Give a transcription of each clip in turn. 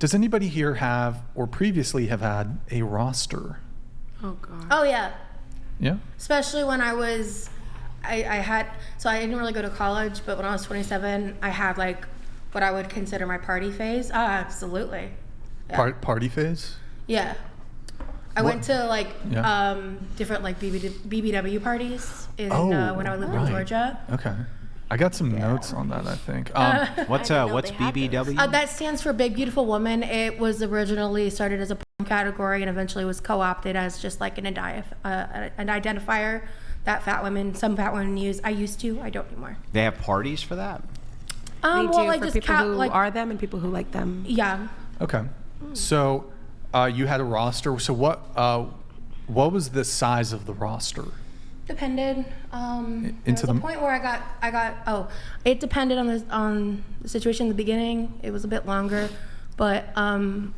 Does anybody here have or previously have had a roster? Oh God. Oh yeah. Yeah. Especially when I was, I had, so I didn't really go to college, but when I was 27, I had like what I would consider my party phase. Oh, absolutely. Yeah. Party phase? Yeah. I went to like different like BBW parties when I lived in Georgia. Okay. I got some notes on that, I think. What's BBW? That stands for Big Beautiful Woman. It was originally started as a porn category and eventually was co-opted as just like an identifier that some fat women use. I used to. I don't anymore. They have parties for that? They do for people who are them and people who like them. Yeah. Okay. So you had a roster. So what was the size of the roster? Depended. There was a point where it depended on the situation in the beginning. It was a bit longer, but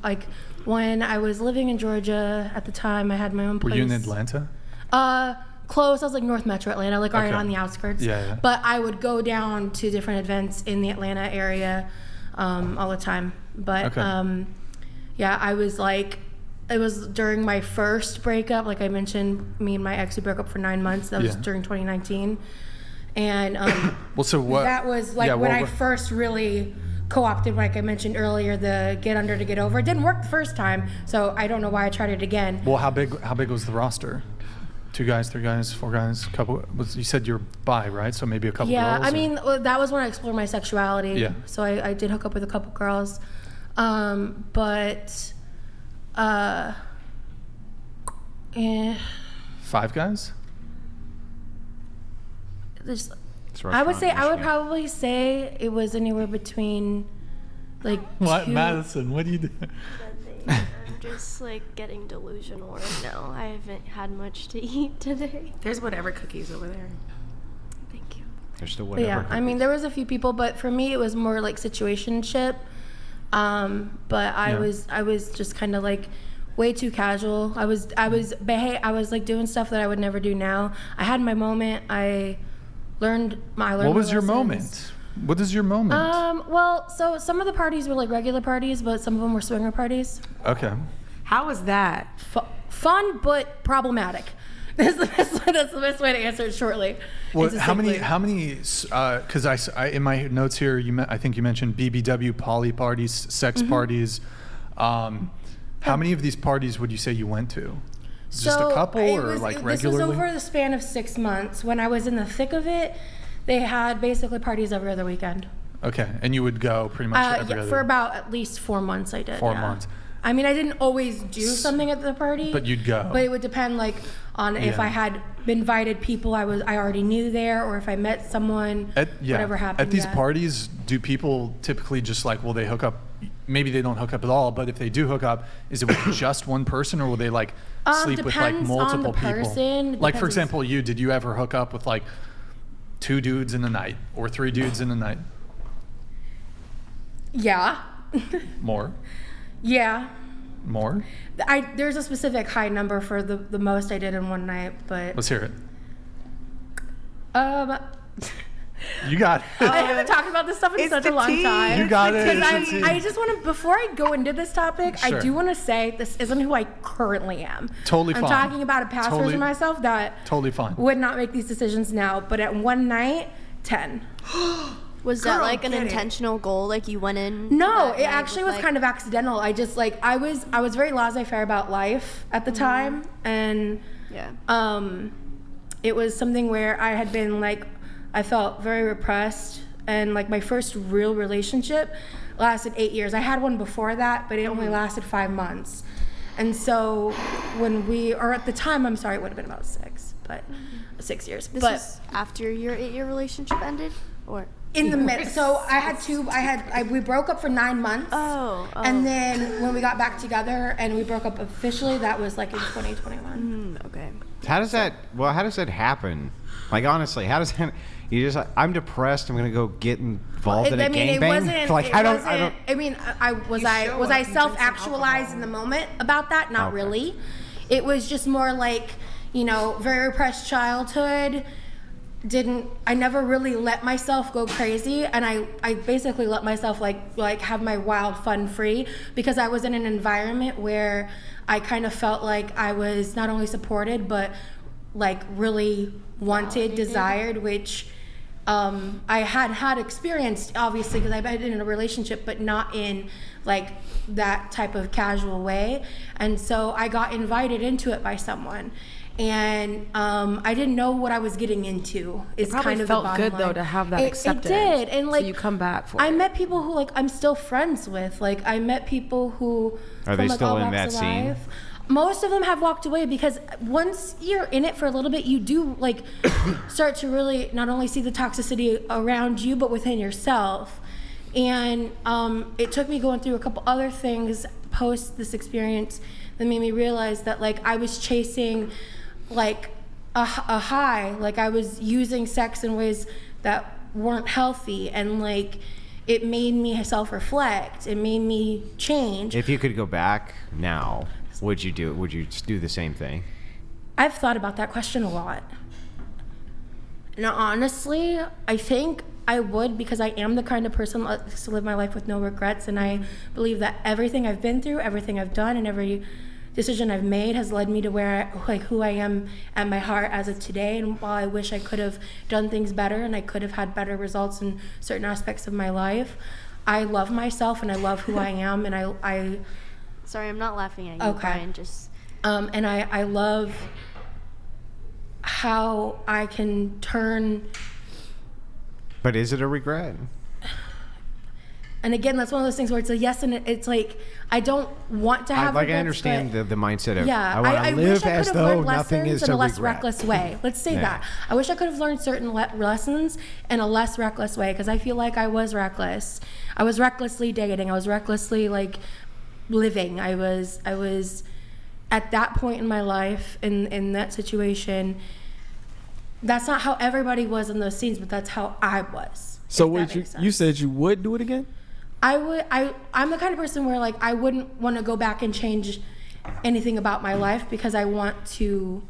like when I was living in Georgia at the time, I had my own place. Were you in Atlanta? Close. I was like North Metro Atlanta, like right Okay. on the outskirts. Yeah. But I would go down to different events in the Atlanta area all the time. But yeah, I was like, it was during my first breakup. Like I mentioned, me and my ex, we broke up for 9 months. That was during 2019. And well, so what? That was like when I first really co-opted, like I mentioned earlier, the get under to get over. It didn't work the first time, so I don't know why I tried it again. Well, how big was the roster? 2 guys, 3 guys, 4 guys, couple. You said you're bi, right? So maybe a couple. Yeah, girls, I mean that was when I explored my sexuality. Yeah. So I did hook up with a couple girls, but 5 guys. I would probably say it was anywhere between like What, 2. Madison? What do you do? I'm just like getting delusional right now. I haven't had much to eat today. There's whatever cookies over there. Thank you. There's still But whatever. yeah, I mean there was a few people, but for me it was more like situationship. But I was just kind of like way too casual. I was like doing stuff that I would never do now. I had my moment. I learned my What was your lessons. moment? What is your moment? Well, so some of the parties were like regular parties, but some of them were swinger parties. Okay. How was that? Fun, but problematic. That's the best way to answer it shortly. Well, how many? Because I in my notes here, I think you mentioned BBW, poly parties, sex parties. How many of these parties would you say you went to? Just a couple, or like regularly? This was over the span of 6 months. When I was in the thick of it, they had basically parties every other weekend. Okay, and you would go pretty much every other. For about at least 4 months, I did. 4 months. I mean, I didn't always do something at the party. But you'd go. But it would depend, like, on if I had invited people I already knew there, or if I met someone. Whatever happened. At these parties, do people typically just like, will they hook up? Maybe they don't hook up at all, but if they do hook up, is it with just one person, or will they like sleep with like multiple people? Like, for example, did you ever hook up with like 2 dudes in the night or 3 dudes in the night? Yeah. More? Yeah. More? There's a specific high number for the most I did in one night, but. Let's hear it. You got it. I haven't talked about this stuff in such a long time. You got it. I just want to, before I go into this topic, Sure. I do want to say this isn't who I currently am. Totally fine. I'm talking about a past version of myself that Totally fine. would not make these decisions now, but at one night, 10. Was that like an intentional goal? Like you went in? No, it actually was kind of accidental. I just like I was very laissez-faire about life at the time, and it was something where I had been like, I felt very repressed, and like my first real relationship lasted 8 years. I had one before that, but it only lasted 5 months. And so at the time, I'm sorry, it would have been about 6, but 6 years. This was after your 8-year relationship ended, or? In the middle. So we broke up for 9 months. Oh. And then when we got back together and we broke up officially, that was like in 2021. Okay. How does that happen? Like, honestly, how does that, you just, I'm depressed, I'm going to go get involved in a gangbang? Was I self-actualized in the moment about that? Not really. It was just more like, very repressed childhood, I never really let myself go crazy, and I basically let myself like have my wild fun free, because I was in an environment where I kind of felt like I was not only supported but like really wanted, desired, which I had experienced, obviously, because I've been in a relationship, but not in like that type of casual way. And so I got invited into it by someone, and I didn't know what I was getting into. It's kind of felt good though to have that acceptance. It did, and like so you come back for I it. met people who like I'm still friends with. Like I met people who Are they still in that scene? Most of them have walked away, because once you're in it for a little bit, you do like start to really not only see the toxicity around you but within yourself. And it took me going through a couple other things post this experience that made me realize that like I was chasing like a high, like I was using sex in ways that weren't healthy, and like it made me self-reflect. It made me change. If you could go back now, would you do the same thing? I've thought about that question a lot. And honestly, I think I would, because I am the kind of person that likes to live my life with no regrets, and I believe that everything I've been through, everything I've done, and every decision I've made has led me to who I am at my heart as of today. And while I wish I could have done things better and I could have had better results in certain aspects of my life, I love myself and I love who I am, and I Sorry, I'm not laughing at you, Okay. Brian. Just and I love how I can turn. But is it a regret? And again, that's one of those things where it's a yes, and it's like I don't want to have. I regrets, understand but the mindset of yeah, I want to wish live I as could have though learned nothing lessons is in a a less regret. reckless way. Let's say Yeah. that. I wish I could have learned certain lessons in a less reckless way, because I feel like I was reckless. I was recklessly dating. I was recklessly like living. I was at that point in my life, in that situation. That's not how everybody was in those scenes, but that's how I was. So if that wait, makes sense. you said you would do it again? I'm the kind of person where like I wouldn't want to go back and change anything about my life, because I want to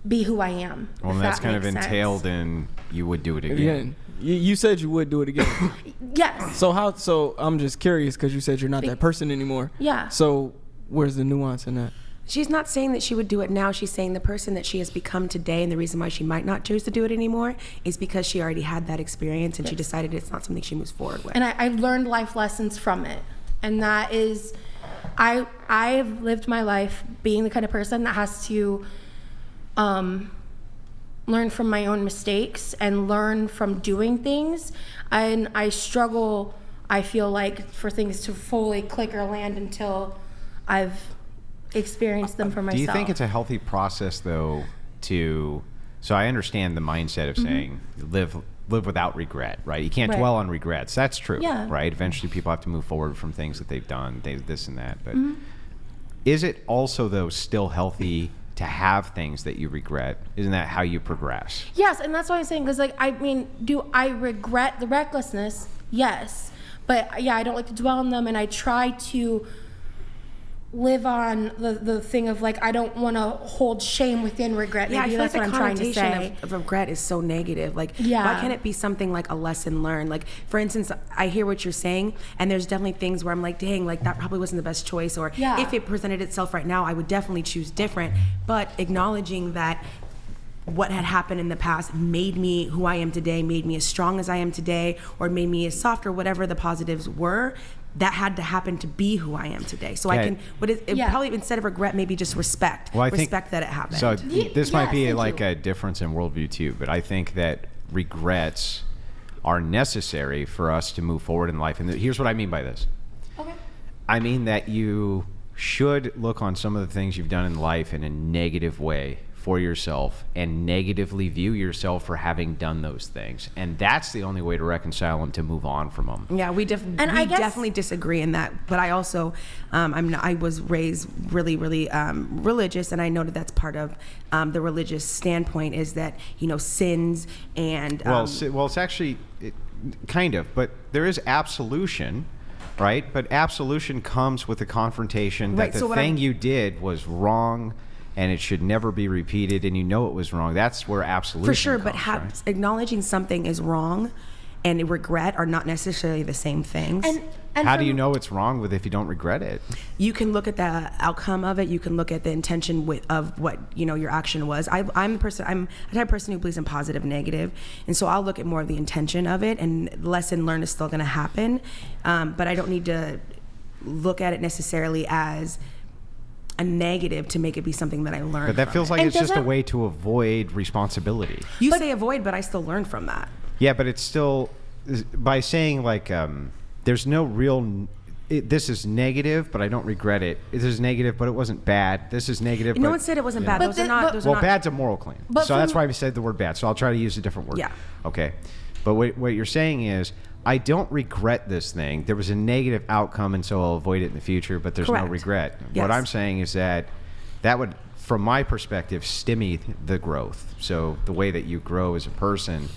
be who I am. Well, if that's that kind of makes sense. entailed in you would do it again. Again. You said you would do it again. Yes. So I'm just curious, because you said you're not that person anymore. Yeah. So where's the nuance in that? She's not saying that she would do it now. She's saying the person that she has become today, and the reason why she might not choose to do it anymore is because she already had that experience, and she decided it's not something she moves forward with. And I learned life lessons from it, and that is, I've lived my life being the kind of person that has to learn from my own mistakes and learn from doing things. And I struggle, I feel like, for things to fully click or land until I've experienced them for myself. Do you think it's a healthy process though so I understand the mindset of saying live without regret, right? You can't Right. dwell on regrets. That's true, Yeah. right? Eventually people have to move forward from things that they've done, this and that. But is it also though still healthy to have things that you regret? Isn't that how you progress? Yes, and that's what I'm saying, because like, I mean, do I regret the recklessness? Yes, but yeah, I don't like to dwell on them, and I try to live on the thing of like, I don't want to hold shame within regret. Yeah, Maybe I feel like that's the what I'm trying to connotation say. of regret is so negative. Like, Yeah. why can't it be something like a lesson learned? Like, for instance, I hear what you're saying, and there's definitely things where I'm like, dang, like that probably wasn't the best choice. Or Yeah. if it presented itself right now, I would definitely choose different. But acknowledging that what had happened in the past made me who I am today, made me as strong as I am today, or made me as soft, or whatever the positives were, that had to happen to be who I am today. So Okay. I can, but it Yeah. probably instead of regret, maybe just respect. Well, I think- respect that it happened. So this might yes, be thank like you. a difference in worldview too, but I think that regrets are necessary for us to move forward in life. And here's what I mean by this. Okay. I mean that you should look on some of the things you've done in life in a negative way for yourself and negatively view yourself for having done those things. And that's the only way to reconcile them, to move on from them. Yeah, we I guess- definitely disagree in that. But I also, I was raised really, really religious, and I know that that's part of the religious standpoint is that sins and Well, it's actually kind of, but there is absolution, right? But absolution comes with the confrontation that Right, the so what thing I'm- you did was wrong, and it should never be repeated, and you know it was wrong. That's where absolution For sure, but comes, right? acknowledging something is wrong and regret are not necessarily the same things. And How do you know it's wrong if you don't regret it? You can look at the outcome of it. You can look at the intention of what your action was. I'm the type of person who believes in positive, negative, and so I'll look at more of the intention of it. And lesson learned is still going to happen, but I don't need to look at it necessarily as a negative to make it be something that I learned. But that from feels it. like And it's just a doesn't- way to avoid responsibility. You say avoid, but I still learn from that. Yeah, but it's still, by saying like, there's no real, this is negative, but I don't regret it. This is negative, but it wasn't bad. This is negative. No but, one said it wasn't Yeah. bad. But Those are the- not. but- Those are Well, not. bad's a moral claim. But So that's from- why we said the word bad. So I'll try to use a different word. Yeah. Okay. But what you're saying is, I don't regret this thing. There was a negative outcome, and so I'll avoid it in the future, but there's no Correct. regret. Yes. What I'm saying is that would, from my perspective, stymie the growth. So the way that you grow as a person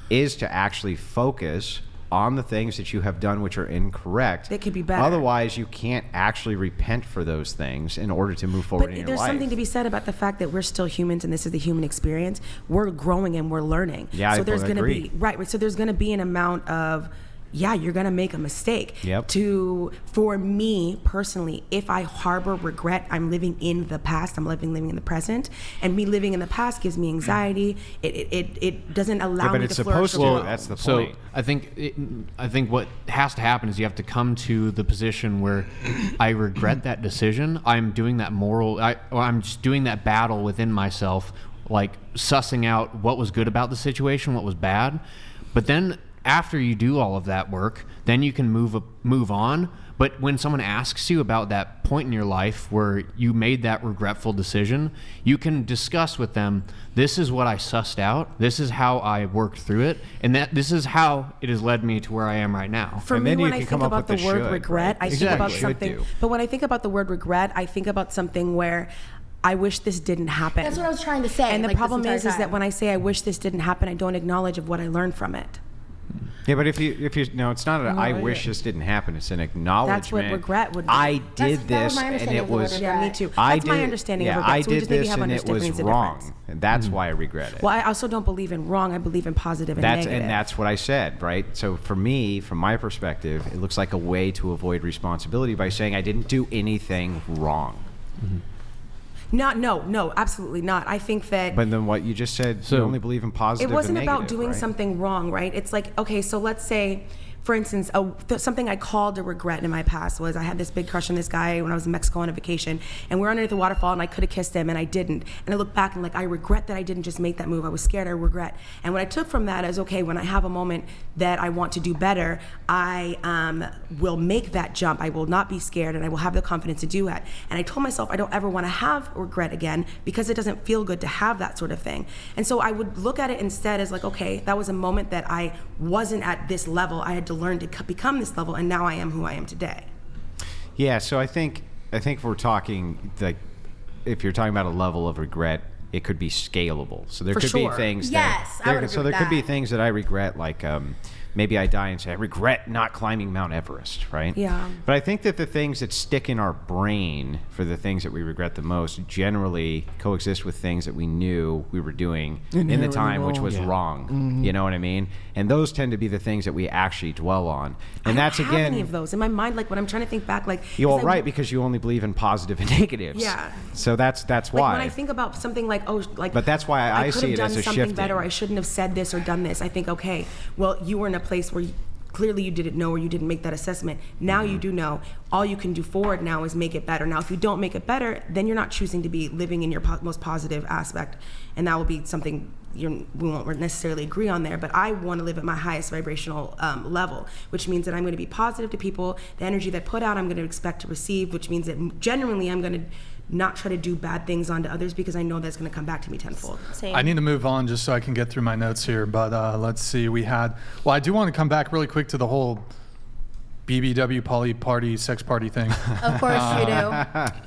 is to actually focus on the things that you have done which are incorrect. That could be better. Otherwise, you can't actually repent for those things in order to move forward But in your there's life. something to be said about the fact that we're still humans and this is the human experience. We're growing and we're learning. Yeah, so I there's going to agree. be right. So there's going to be an amount of you're going to make a mistake. Yep. For me personally, if I harbor regret, I'm living in the past. I'm living in the present, and me living in the past gives me anxiety. It doesn't allow but me it's to flourish. supposed to. or grow. That's the So point. I think what has to happen is you have to come to the position where I regret that decision. I'm doing that I'm just doing that battle within myself, like sussing out what was good about the situation, what was bad. But then after you do all of that work, then you can move on. But when someone asks you about that point in your life where you made that regretful decision, you can discuss with them, this is what I sussed out, this is how I worked through it, and that this is how it has led me to where I am right now. For And me, then you when can I come think up about the with the word should, regret, right? I think about Should something. do. But when I think about the word regret, I think about something where I wish this didn't happen. That's what I was trying to say. And the like, this problem entire is that time. when I say I wish this didn't happen, I don't acknowledge of what I learned from it. Yeah, but if you no, it's not I wish this didn't happen. It's an acknowledgement. That's what regret would be. I That's- did that was this, my and understanding it of the word was. regret. Yeah, me too. I That's my did- understanding yeah, of regret. I So we did just maybe this, have and it was understandings of wrong, difference. and that's why I regret it. Well, I also don't believe in wrong. I believe in positive and negative. And that's what I said, right? So for me, from my perspective, it looks like a way to avoid responsibility by saying I didn't do anything wrong. No, absolutely not. I think that But then what you just said, you So- only believe in it positive. wasn't and about negative, doing right? something wrong, right? It's like, okay, so let's say, for instance, something I called a regret in my past was I had this big crush on this guy when I was in Mexico on a vacation, and we were underneath the waterfall, and I could have kissed him, and I didn't. And I look back and I regret that I didn't just make that move. I was scared. I regret. And what I took from that is, okay, when I have a moment that I want to do better, I will make that jump. I will not be scared, and I will have the confidence to do it. And I told myself I don't ever want to have regret again because it doesn't feel good to have that sort of thing. And so I would look at it instead as okay, that was a moment that I wasn't at this level. I had to learn to become this level, and now I am who I am today. Yeah, so I think if we're talking if you're talking about a level of regret, it could be scalable. So there For could sure. be things Yes, I would agree so there with could be that. things that I regret, like maybe I die and say I regret not climbing Mount Everest, right? Yeah. But I think that the things that stick in our brain for the things that we regret the most generally coexist with things that we knew we were doing in the Inherently time, which wrong. was Yeah. wrong. You know what I mean? And those tend to be the things that we actually dwell on. And I that's don't have again. any of those in my mind. Like when I'm trying to think back, You're all 'cause I- right because you only believe in positive and negatives. Yeah. So that's Like why. when I think about something But that's why I could see have it as done a something shifting. better. Or I shouldn't have said this or done this. I think, okay, well, you were in a place where clearly you didn't know or you didn't make that assessment. Now Mm-hmm. you do know. All you can do forward now is make it better. Now, if you don't make it better, then you're not choosing to be living in your most positive aspect, and that will be something we won't necessarily agree on there. But I want to live at my highest vibrational level, which means that I'm going to be positive to people. The energy that I put out, I'm going to expect to receive, which means that genuinely I'm going to not try to do bad things onto others because I know that's going to come back to me tenfold. Same. I need to move on just so I can get through my notes here. But let's see. Well, I do want to come back really quick to the whole BBW poly party, sex party thing. Of course you do.